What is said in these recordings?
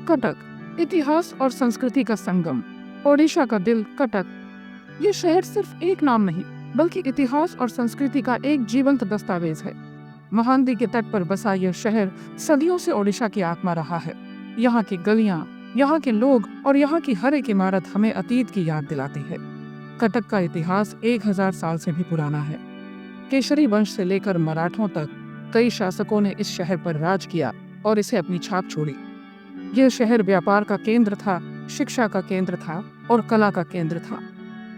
कटक, इतिहास और संस्कृति का संगम। ओडिशा का दिल कटक। ये शहर सिर्फ एक नाम नहीं, बल्कि इतिहास और संस्कृति का एक जीवंत दस्तावेज है। महानदी के तट पर बसा यह शहर सदियों से ओडिशा की आत्मा रहा है। यहाँ की गलियां, यहाँ के लोग और यहाँ की हर एक इमारत हमें अतीत की याद दिलाती है। कटक का इतिहास 1000 साल से भी पुराना है। केशरी वंश से लेकर मराठों तक कई शासकों ने इस शहर पर राज किया और इसे अपनी छाप छोड़ी। यह शहर व्यापार का केंद्र था, शिक्षा का केंद्र था और कला का केंद्र था।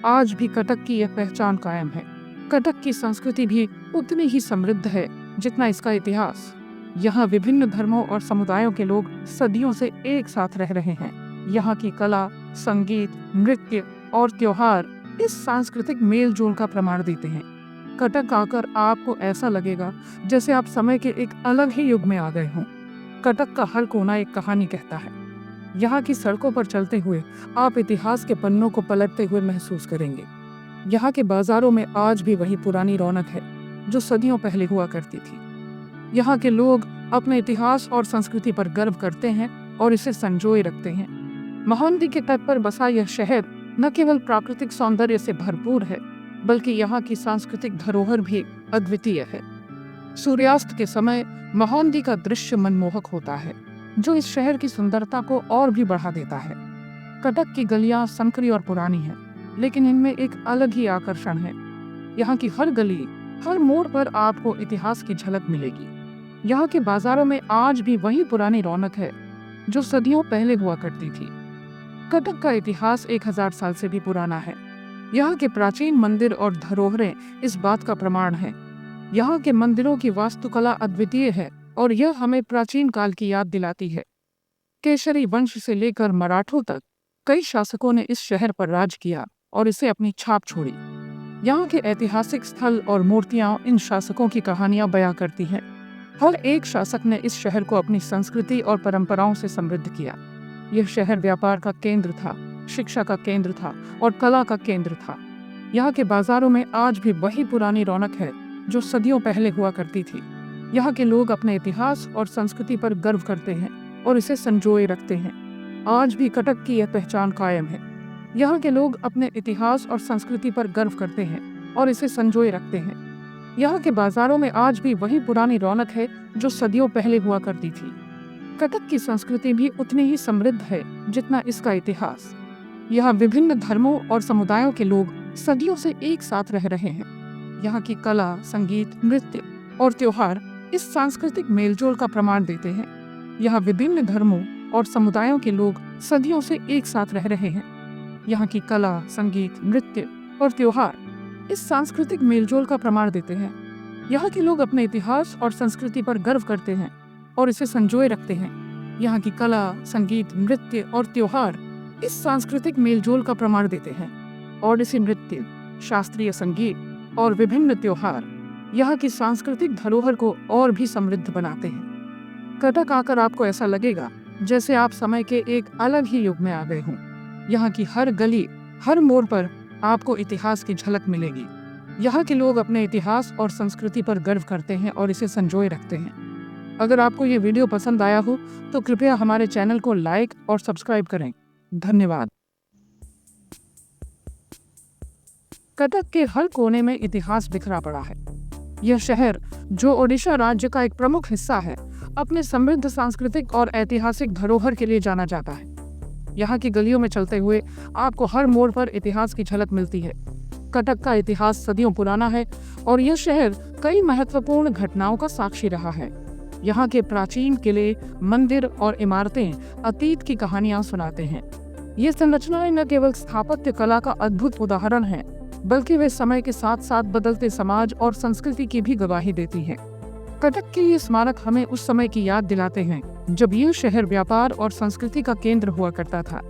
आज भी कटक की यह पहचान कायम है। कटक की संस्कृति भी उतनी ही समृद्ध है जितना इसका इतिहास। यहाँ विभिन्न धर्मों और समुदायों के लोग सदियों से एक साथ रह रहे हैं। यहाँ की कला, संगीत, नृत्य और त्योहार इस सांस्कृतिक मेल जोल का प्रमाण देते हैं। कटक आकर आपको ऐसा लगेगा जैसे आप समय के एक अलग ही युग में आ गए हों। कटक का हर कोना एक कहानी कहता है। यहाँ की सड़कों पर चलते हुए आप इतिहास के पन्नों को पलटते हुए महसूस करेंगे। यहाँ के बाजारों में आज भी वही पुरानी रौनक है जो सदियों पहले हुआ करती थी। यहाँ के लोग अपने इतिहास और संस्कृति पर गर्व करते हैं और इसे संजोए रखते हैं। महानदी के तट पर बसा यह शहर न केवल प्राकृतिक सौंदर्य से भरपूर है, बल्कि यहाँ की सांस्कृतिक धरोहर भी अद्वितीय है। सूर्यास्त के समय महानदी का दृश्य मनमोहक होता है, जो इस शहर की सुंदरता को और भी बढ़ा देता है। कटक की गलियां संकरी और पुरानी हैं, लेकिन इनमें एक अलग ही आकर्षण है। यहाँ की हर गली, हर मोड़ पर आपको इतिहास की झलक मिलेगी। यहाँ के बाजारों में आज भी वही पुरानी रौनक है जो सदियों पहले हुआ करती थी। कटक का इतिहास 1000 साल से भी पुराना है। यहाँ के प्राचीन मंदिर और धरोहरें इस बात का प्रमाण हैं। यहाँ के मंदिरों की वास्तुकला अद्वितीय है और यह हमें प्राचीन काल की याद दिलाती है। केशरी वंश से लेकर मराठों तक कई शासकों ने इस शहर पर राज किया और इसे अपनी छाप छोड़ी। यहाँ के ऐतिहासिक स्थल और मूर्तियां इन शासकों की कहानियां बयां करती हैं। हर एक शासक ने इस शहर को अपनी संस्कृति और परंपराओं से समृद्ध किया। यह शहर व्यापार का केंद्र था, शिक्षा का केंद्र था और कला का केंद्र था। यहाँ के बाजारों में आज भी वही पुरानी रौनक है जो सदियों पहले हुआ करती थी। यहाँ के लोग अपने इतिहास और संस्कृति पर गर्व करते हैं और इसे संजोए रखते हैं। आज भी कटक की यह पहचान कायम है। यहाँ के लोग अपने इतिहास और संस्कृति पर गर्व करते हैं और इसे संजोए रखते हैं। यहाँ के बाजारों में आज भी वही पुरानी रौनक है जो सदियों पहले हुआ करती थी। कटक की संस्कृति भी उतनी ही समृद्ध है जितना इसका इतिहास। यहाँ विभिन्न धर्मों और समुदायों के लोग सदियों से एक साथ रह रहे हैं। यहाँ की कला, संगीत, नृत्य और त्योहार इस सांस्कृतिक मेलजोल का प्रमाण देते हैं। यहाँ विभिन्न धर्मों और समुदायों के लोग सदियों से एक साथ रह रहे हैं। यहाँ की कला, संगीत, नृत्य और त्योहार इस सांस्कृतिक मेलजोल का प्रमाण देते हैं। यहाँ के लोग अपने इतिहास और संस्कृति पर गर्व करते हैं और इसे संजोए रखते हैं। यहाँ की कला, संगीत, नृत्य और त्योहार इस सांस्कृतिक मेलजोल का प्रमाण देते हैं। और इसी नृत्य, शास्त्रीय संगीत और विभिन्न त्योहार यहाँ की सांस्कृतिक धरोहर को और भी समृद्ध बनाते हैं। कटक आकर आपको ऐसा लगेगा जैसे आप समय के एक अलग ही युग में आ गए हों। यहाँ की हर गली, हर मोड़ पर आपको इतिहास की झलक मिलेगी। यहाँ के लोग अपने इतिहास और संस्कृति पर गर्व करते हैं और इसे संजोए रखते हैं। अगर आपको ये वीडियो पसंद आया हो तो कृपया हमारे चैनल को लाइक और सब्सक्राइब करें। धन्यवाद। कटक के हर कोने में इतिहास बिखरा पड़ा है। यह शहर, जो ओडिशा राज्य का एक प्रमुख हिस्सा है, अपने समृद्ध सांस्कृतिक और ऐतिहासिक धरोहर के लिए जाना जाता है। यहाँ की गलियों में चलते हुए आपको हर मोड़ पर इतिहास की झलक मिलती है। कटक का इतिहास सदियों पुराना है और यह शहर कई महत्वपूर्ण घटनाओं का साक्षी रहा है। यहाँ के प्राचीन किले, मंदिर और इमारतें अतीत की कहानियां सुनाते हैं। ये संरचनाएं न केवल स्थापत्य कला का अद्भुत उदाहरण हैं, बल्कि वे समय के साथ साथ बदलते समाज और संस्कृति की भी गवाही देती हैं। कटक के ये स्मारक हमें उस समय की याद दिलाते हैं जब ये शहर व्यापार और संस्कृति का केंद्र हुआ करता था।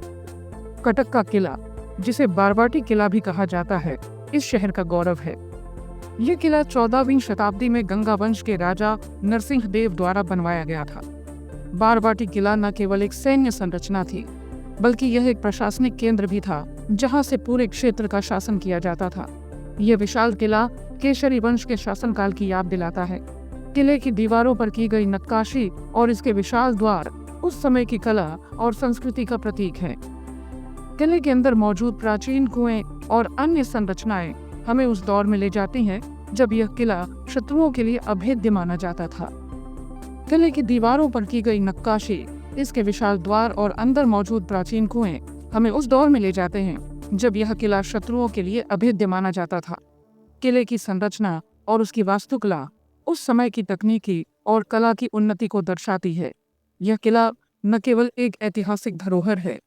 कटक का किला, जिसे बारवाटी किला भी कहा जाता है, इस शहर का गौरव है। ये किला 14वीं शताब्दी में गंगा वंश के राजा नरसिंह देव द्वारा बनवाया गया था। बारवाटी किला न केवल एक सैन्य संरचना थी, बल्कि यह एक प्रशासनिक केंद्र भी था जहां से पूरे क्षेत्र का शासन किया जाता था। यह विशाल किला केशरी वंश के शासनकाल की याद दिलाता है। किले की दीवारों पर की गई नक्काशी और इसके विशाल द्वार उस समय की कला और संस्कृति का प्रतीक है। किले के अंदर मौजूद प्राचीन कुएं और अन्य संरचनाएं हमें उस दौर में ले जाती हैं जब यह किला शत्रुओं के लिए अभेद्य माना जाता था। किले की दीवारों पर की गई नक्काशी, इसके विशाल द्वार और अंदर मौजूद प्राचीन कुएं हमें उस दौर में ले जाते हैं जब यह किला शत्रुओं के लिए अभेद्य माना जाता था। किले की संरचना और उसकी वास्तुकला उस समय की तकनीकी और कला की उन्नति को दर्शाती है। यह किला न केवल एक ऐतिहासिक धरोहर है,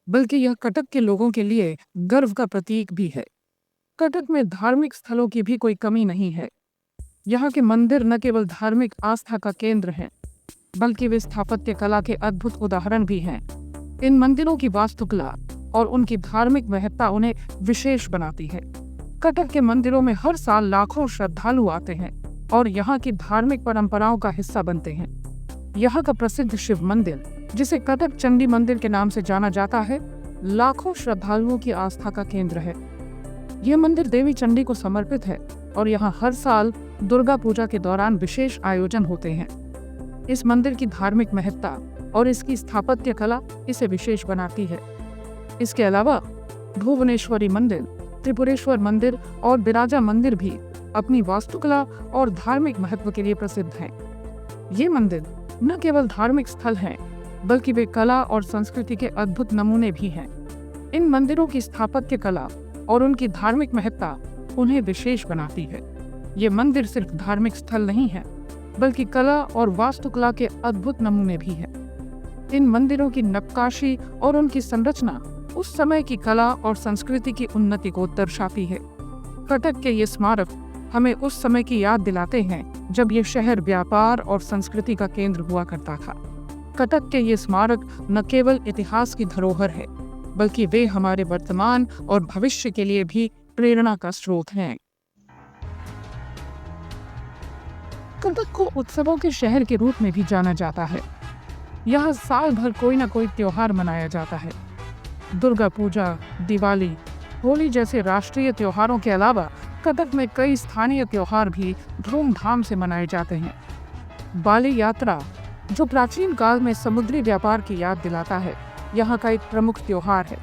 बल्कि यह कटक के लोगों के लिए गर्व का प्रतीक भी है। कटक में धार्मिक स्थलों की भी कोई कमी नहीं है। यहाँ के मंदिर न केवल धार्मिक आस्था का केंद्र हैं, बल्कि वे स्थापत्य कला के अद्भुत उदाहरण भी हैं। इन मंदिरों की वास्तुकला और उनकी धार्मिक महत्ता उन्हें विशेष बनाती है। कटक के मंदिरों में हर साल लाखों श्रद्धालु आते हैं और यहाँ की धार्मिक परंपराओं का हिस्सा बनते हैं। यहाँ का प्रसिद्ध शिव मंदिर, जिसे कटक चंडी मंदिर के नाम से जाना जाता है, लाखों श्रद्धालुओं की आस्था का केंद्र है। यह मंदिर देवी चंडी को समर्पित है और यहाँ हर साल दुर्गा पूजा के दौरान विशेष आयोजन होते हैं। इस मंदिर की धार्मिक महत्ता और इसकी स्थापत्य कला इसे विशेष बनाती है। इसके अलावा भुवनेश्वरी मंदिर, त्रिपुरेश्वर मंदिर और बिराजा मंदिर भी अपनी वास्तुकला और धार्मिक महत्व के लिए प्रसिद्ध हैं। ये मंदिर न केवल धार्मिक स्थल हैं, बल्कि वे कला और संस्कृति के अद्भुत नमूने भी हैं। इन मंदिरों की स्थापत्य कला और उनकी धार्मिक महत्ता उन्हें विशेष बनाती है। ये मंदिर सिर्फ धार्मिक स्थल नहीं है, बल्कि कला और वास्तुकला के अद्भुत नमूने भी हैं। इन मंदिरों की नक्काशी और उनकी संरचना उस समय की कला और संस्कृति की उन्नति को दर्शाती है। कटक के ये स्मारक हमें उस समय की याद दिलाते हैं जब ये शहर व्यापार और संस्कृति का केंद्र हुआ करता था। कटक के ये स्मारक न केवल इतिहास की धरोहर है, बल्कि वे हमारे वर्तमान और भविष्य के लिए भी प्रेरणा का स्रोत हैं। कटक को उत्सवों के शहर के रूप में भी जाना जाता है। यहाँ साल भर कोई न कोई त्योहार मनाया जाता है। दुर्गा पूजा, दिवाली, होली जैसे राष्ट्रीय त्योहारों के अलावा कटक में कई स्थानीय त्योहार भी धूमधाम से मनाए जाते हैं। बाली यात्रा, जो प्राचीन काल में समुद्री व्यापार की याद दिलाता है, यहाँ का एक प्रमुख त्योहार है।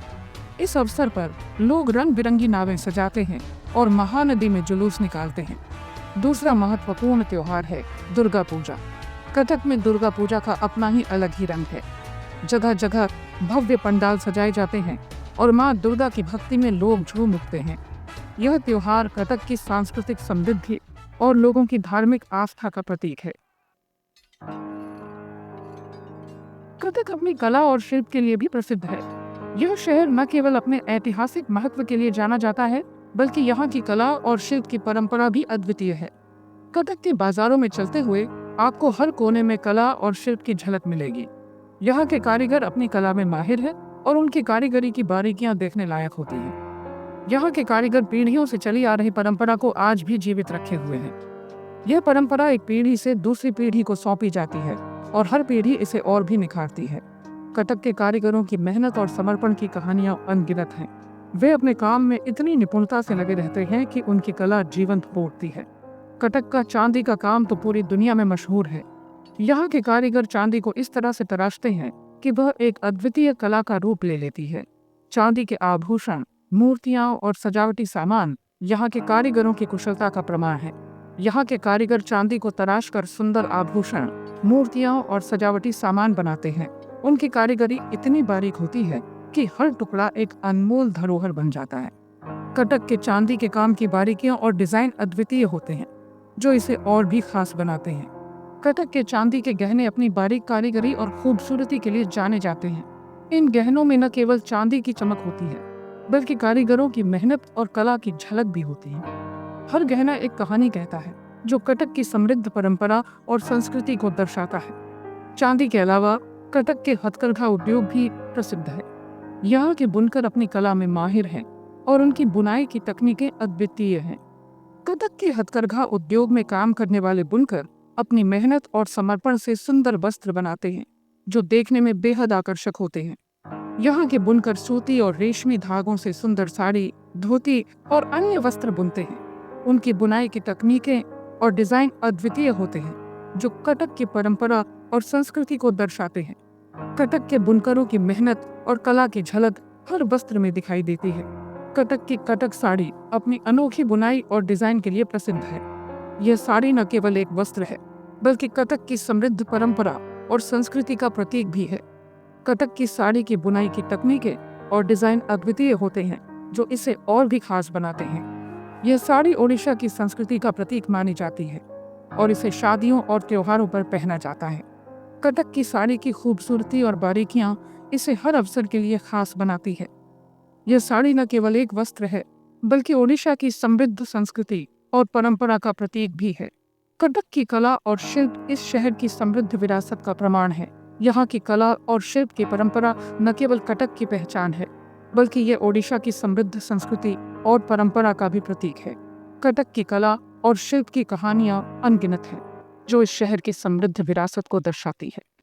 इस अवसर पर लोग रंग बिरंगी नावें सजाते हैं और महानदी में जुलूस निकालते हैं। दूसरा महत्वपूर्ण त्योहार है दुर्गा पूजा। कटक में दुर्गा पूजा का अपना ही अलग ही रंग है। जगह जगह भव्य पंडाल सजाए जाते हैं और माँ दुर्गा की भक्ति में लोग झूम उठते हैं। यह त्योहार कटक की सांस्कृतिक समृद्धि और लोगों की धार्मिक आस्था का प्रतीक है। कटक अपनी कला और शिल्प के लिए भी प्रसिद्ध है। यह शहर न केवल अपने ऐतिहासिक महत्व के लिए जाना जाता है, बल्कि यहाँ की कला और शिल्प की परंपरा भी अद्वितीय है। कटक के बाजारों में चलते हुए आपको हर कोने में कला और शिल्प की झलक मिलेगी। यहाँ के कारीगर अपनी कला में माहिर हैं और उनकी कारीगरी की बारीकियां देखने लायक होती हैं। यहाँ के कारीगर पीढ़ियों से चली आ रही परंपरा को आज भी जीवित रखे हुए हैं। यह परंपरा एक पीढ़ी से दूसरी पीढ़ी को सौंपी जाती है और हर पीढ़ी इसे और भी निखारती है। कटक के कारीगरों की मेहनत और समर्पण की कहानियां अनगिनत हैं। वे अपने काम में इतनी निपुणता से लगे रहते हैं कि उनकी कला जीवंत हो उठती है। कटक का चांदी का काम तो पूरी दुनिया में मशहूर है। यहाँ के कारीगर चांदी को इस तरह से तराशते हैं कि वह एक अद्वितीय कला का रूप ले लेती है। चांदी के आभूषण, मूर्तियां और सजावटी सामान यहाँ के कारीगरों की कुशलता का प्रमाण है। यहाँ के कारीगर चांदी को तराश कर सुंदर आभूषण, मूर्तियां और सजावटी सामान बनाते हैं। उनकी कारीगरी इतनी बारीक होती है कि हर टुकड़ा एक अनमोल धरोहर बन जाता है। कटक के चांदी के काम की बारीकियां और डिजाइन अद्वितीय होते हैं, जो इसे और भी खास बनाते हैं। कटक के चांदी के गहने अपनी बारीक कारीगरी और खूबसूरती के लिए जाने जाते हैं। इन गहनों में न केवल चांदी की चमक होती है, बल्कि कारीगरों की मेहनत और कला की झलक भी होती है। हर गहना एक कहानी कहता है, जो कटक की समृद्ध परंपरा और संस्कृति को दर्शाता है। चांदी के अलावा कटक के हथकरघा उद्योग भी प्रसिद्ध है। यहाँ के बुनकर अपनी कला में माहिर हैं और उनकी बुनाई की तकनीकें अद्वितीय हैं। कटक के हथकरघा उद्योग में काम करने वाले बुनकर अपनी मेहनत और समर्पण से सुंदर वस्त्र बनाते हैं, जो देखने में बेहद आकर्षक होते हैं। यहाँ के बुनकर सूती और रेशमी धागों से सुंदर साड़ी, धोती और अन्य वस्त्र बुनते हैं। उनकी बुनाई की तकनीकें और डिजाइन अद्वितीय होते हैं, जो कटक की परंपरा और संस्कृति को दर्शाते हैं। कटक के बुनकरों की मेहनत और कला की झलक हर वस्त्र में दिखाई देती है। कटक की कटक साड़ी अपनी अनोखी बुनाई और डिजाइन के लिए प्रसिद्ध है। यह साड़ी न केवल एक वस्त्र है, बल्कि कटक की समृद्ध परंपरा और संस्कृति का प्रतीक भी है। कटक की साड़ी की बुनाई की तकनीकें और डिजाइन अद्वितीय होते हैं, जो इसे और भी खास बनाते हैं। यह साड़ी ओडिशा की संस्कृति का प्रतीक मानी जाती है और इसे शादियों और त्योहारों पर पहना जाता है। कटक की साड़ी की खूबसूरती और बारीकियां इसे हर अवसर के लिए खास बनाती है। यह साड़ी न केवल एक वस्त्र है, बल्कि ओडिशा की समृद्ध संस्कृति और परंपरा का प्रतीक भी है। कटक की कला और शिल्प इस शहर की समृद्ध विरासत का प्रमाण है। यहाँ की कला और शिल्प की परंपरा न केवल कटक की पहचान है, बल्कि ये ओडिशा की समृद्ध संस्कृति और परंपरा का भी प्रतीक है। कटक की कला और शिल्प की कहानियां अनगिनत हैं, जो इस शहर की समृद्ध विरासत को दर्शाती है।